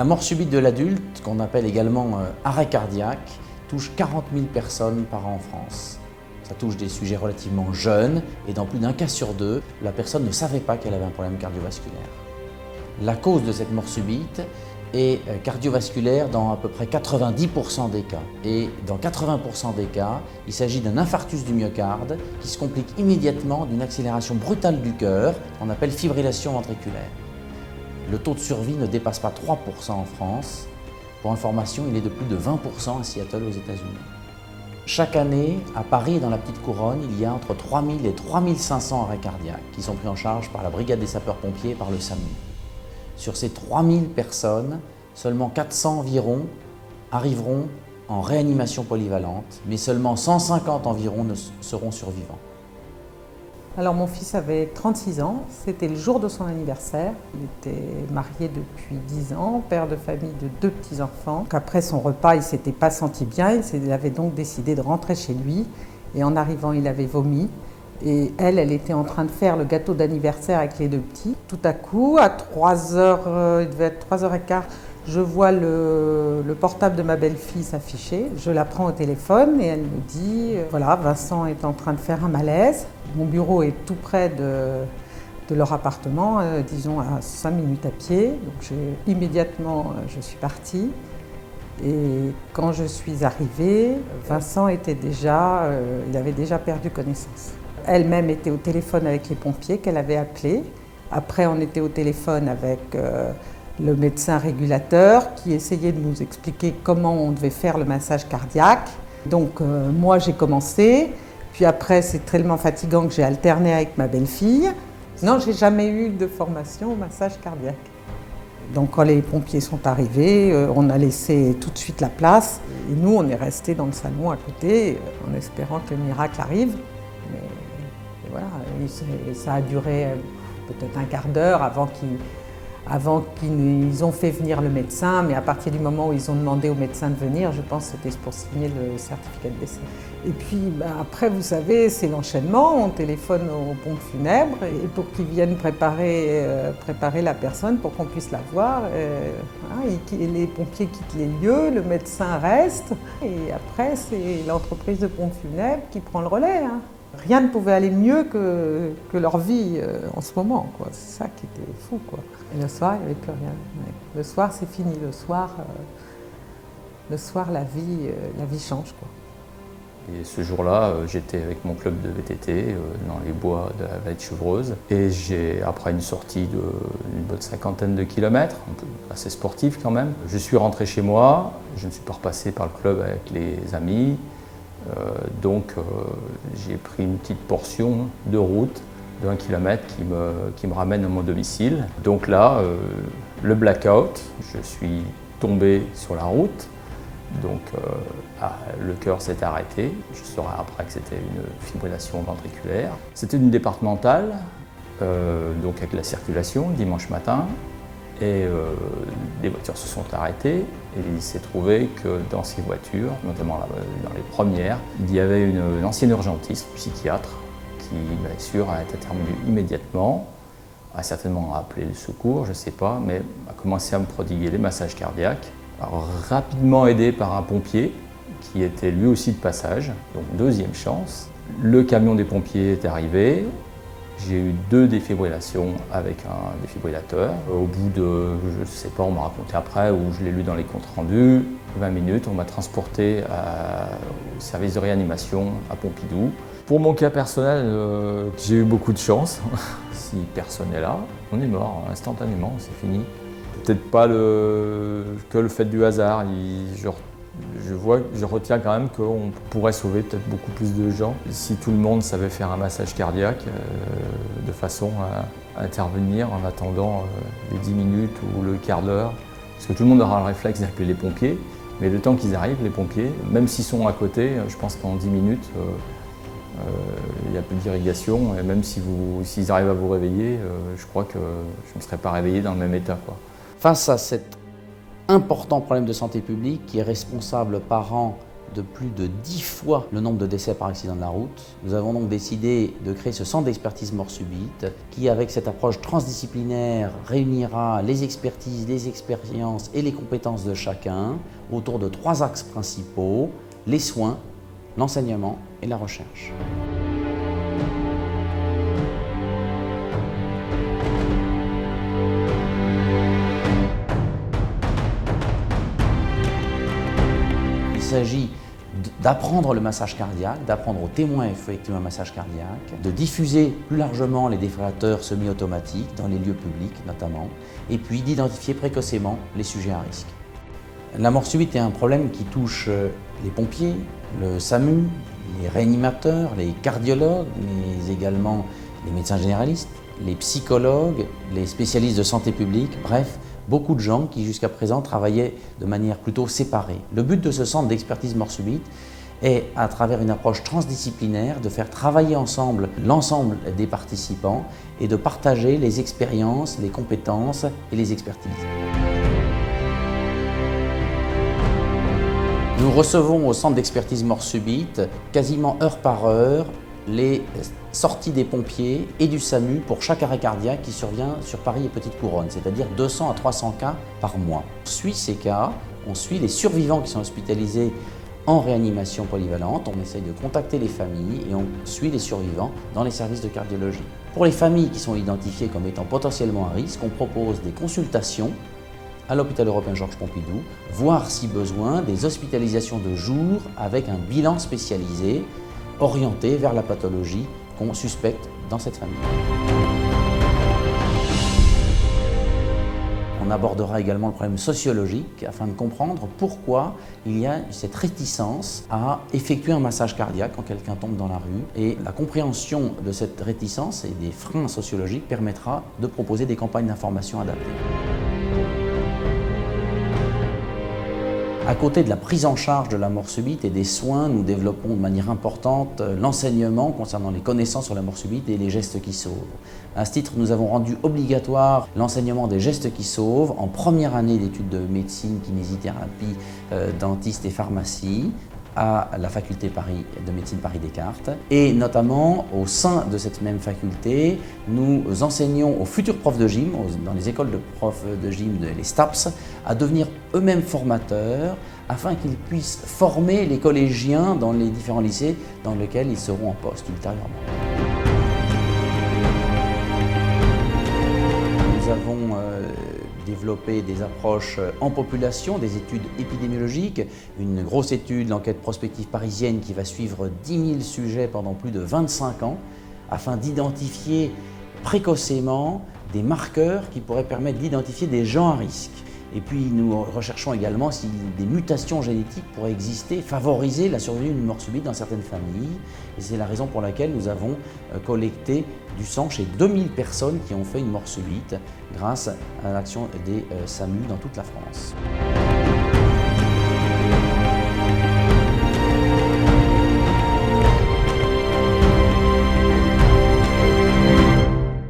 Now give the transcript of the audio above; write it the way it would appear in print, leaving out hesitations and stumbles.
mort subite de l'adulte, qu'on appelle également arrêt cardiaque, touche 40 000 personnes par an en France. Ça touche des sujets relativement jeunes et dans plus d'un cas sur deux, la personne ne savait pas qu'elle avait un problème cardiovasculaire. La cause de cette mort subite est cardiovasculaire dans à peu près 90% des cas. Et dans 80% des cas, il s'agit d'un infarctus du myocarde qui se complique immédiatement d'une accélération brutale du cœur, qu'on appelle fibrillation ventriculaire. Le taux de survie ne dépasse pas 3% en France. Pour information, il est de plus de 20% à Seattle aux États-Unis. Chaque année, à Paris et dans la Petite Couronne, il y a entre 3 000 et 3 500 arrêts cardiaques qui sont pris en charge par la Brigade des sapeurs-pompiers et par le SAMU. Sur ces 3 000 personnes, seulement 400 environ arriveront en réanimation polyvalente, mais seulement 150 environ seront survivants. Alors mon fils avait 36 ans, c'était le jour de son anniversaire. Il était marié depuis 10 ans, père de famille de 2 petits-enfants. Après son repas, il ne s'était pas senti bien, il avait donc décidé de rentrer chez lui. Et en arrivant, il avait vomi. Et elle était en train de faire le gâteau d'anniversaire avec les 2 petits. Tout à coup, à 3h, il devait être 3h15, je vois le portable de ma belle-fille s'afficher. Je la prends au téléphone et elle me dit « Voilà, Vincent est en train de faire un malaise. Mon bureau est tout près de leur appartement, disons à 5 minutes à pied. » Donc immédiatement, je suis partie. Et quand je suis arrivée, Vincent il avait déjà perdu connaissance. Elle-même était au téléphone avec les pompiers qu'elle avait appelés. Après, on était au téléphone avec le médecin régulateur qui essayait de nous expliquer comment on devait faire le massage cardiaque. Donc moi j'ai commencé, puis après c'est tellement fatigant que j'ai alterné avec ma belle-fille. Non, j'ai jamais eu de formation au massage cardiaque. Donc quand les pompiers sont arrivés, on a laissé tout de suite la place et nous on est restés dans le salon à côté en espérant que le miracle arrive. Mais voilà, ça a duré peut-être un quart d'heure avant qu'ils ont fait venir le médecin, mais à partir du moment où ils ont demandé au médecin de venir, je pense que c'était pour signer le certificat de décès. Et puis après, vous savez, c'est l'enchaînement, on téléphone aux pompes funèbres et pour qu'ils viennent préparer la personne pour qu'on puisse la voir. Les pompiers quittent les lieux, le médecin reste et après, c'est l'entreprise de pompes funèbres qui prend le relais. Rien ne pouvait aller mieux que leur vie en ce moment, quoi. C'est ça qui était fou, quoi. Et le soir, il n'y avait plus rien. Ouais. Le soir, c'est fini. Le soir, la vie change, quoi. Et ce jour-là, j'étais avec mon club de VTT dans les bois de la vallée de Chevreuse. Et après une sortie d'une bonne 50aine de kilomètres, assez sportive quand même, je suis rentré chez moi. Je ne suis pas repassé par le club avec les amis. Donc j'ai pris une petite portion de route de 1 kilomètre qui me ramène à mon domicile. Donc là, le blackout, je suis tombé sur la route, donc le cœur s'est arrêté. Je saurai après que c'était une fibrillation ventriculaire. C'était une départementale, donc avec la circulation le dimanche matin. Et les voitures se sont arrêtées et il s'est trouvé que dans ces voitures, notamment dans les premières, il y avait une ancienne urgentiste, psychiatre, qui bien sûr a été intervenue immédiatement, a certainement appelé le secours, je ne sais pas, mais a commencé à me prodiguer les massages cardiaques. Alors, rapidement aidé par un pompier qui était lui aussi de passage, donc deuxième chance. Le camion des pompiers est arrivé. J'ai eu 2 défibrillations avec un défibrillateur. Au bout de, je ne sais pas, on m'a raconté après, ou je l'ai lu dans les comptes rendus, 20 minutes, on m'a transporté au service de réanimation à Pompidou. Pour mon cas personnel, j'ai eu beaucoup de chance. Si personne n'est là, on est mort instantanément, c'est fini. Peut-être pas que le fait du hasard. Je retiens quand même qu'on pourrait sauver peut-être beaucoup plus de gens si tout le monde savait faire un massage cardiaque de façon à intervenir en attendant les 10 minutes ou le quart d'heure. Parce que tout le monde aura le réflexe d'appeler les pompiers, mais le temps qu'ils arrivent, les pompiers, même s'ils sont à côté, je pense qu'en 10 minutes, il n'y a plus d'irrigation. Et même s'ils arrivent à vous réveiller, je crois que je ne me serais pas réveillé dans le même état, quoi. Face à cet important problème de santé publique qui est responsable par an de plus de 10 fois le nombre de décès par accident de la route. Nous avons donc décidé de créer ce centre d'expertise mort subite qui, avec cette approche transdisciplinaire, réunira les expertises, les expériences et les compétences de chacun autour de 3 axes principaux: les soins, l'enseignement et la recherche. Il s'agit d'apprendre le massage cardiaque, d'apprendre aux témoins à effectuer un massage cardiaque, de diffuser plus largement les défibrillateurs semi-automatiques dans les lieux publics notamment, et puis d'identifier précocement les sujets à risque. La mort subite est un problème qui touche les pompiers, le SAMU, les réanimateurs, les cardiologues, mais également les médecins généralistes, les psychologues, les spécialistes de santé publique, bref, beaucoup de gens qui jusqu'à présent travaillaient de manière plutôt séparée. Le but de ce centre d'expertise mort subite est, à travers une approche transdisciplinaire, de faire travailler ensemble l'ensemble des participants et de partager les expériences, les compétences et les expertises. Nous recevons au centre d'expertise mort subite, quasiment heure par heure, les sorties des pompiers et du SAMU pour chaque arrêt cardiaque qui survient sur Paris et Petite Couronne, c'est-à-dire 200 à 300 cas par mois. On suit ces cas, on suit les survivants qui sont hospitalisés en réanimation polyvalente, on essaye de contacter les familles et on suit les survivants dans les services de cardiologie. Pour les familles qui sont identifiées comme étant potentiellement à risque, on propose des consultations à l'hôpital européen Georges Pompidou, voire si besoin des hospitalisations de jour avec un bilan spécialisé orienté vers la pathologie qu'on suspecte dans cette famille. On abordera également le problème sociologique afin de comprendre pourquoi il y a cette réticence à effectuer un massage cardiaque quand quelqu'un tombe dans la rue. Et la compréhension de cette réticence et des freins sociologiques permettra de proposer des campagnes d'information adaptées. À côté de la prise en charge de la mort subite et des soins, nous développons de manière importante l'enseignement concernant les connaissances sur la mort subite et les gestes qui sauvent. À ce titre, nous avons rendu obligatoire l'enseignement des gestes qui sauvent en première année d'études de médecine, kinésithérapie, dentiste et pharmacie à la faculté de médecine Paris-Descartes. Et notamment, au sein de cette même faculté, nous enseignons aux futurs profs de gym, dans les écoles de profs de gym, les STAPS, à devenir eux-mêmes formateurs afin qu'ils puissent former les collégiens dans les différents lycées dans lesquels ils seront en poste ultérieurement. Nous avons développer des approches en population, des études épidémiologiques, une grosse étude, l'enquête prospective parisienne qui va suivre 10 000 sujets pendant plus de 25 ans afin d'identifier précocement des marqueurs qui pourraient permettre d'identifier des gens à risque. Et puis nous recherchons également si des mutations génétiques pourraient exister, favoriser la survenue d'une mort subite dans certaines familles. Et c'est la raison pour laquelle nous avons collecté du sang chez 2000 personnes qui ont fait une mort subite grâce à l'action des SAMU dans toute la France.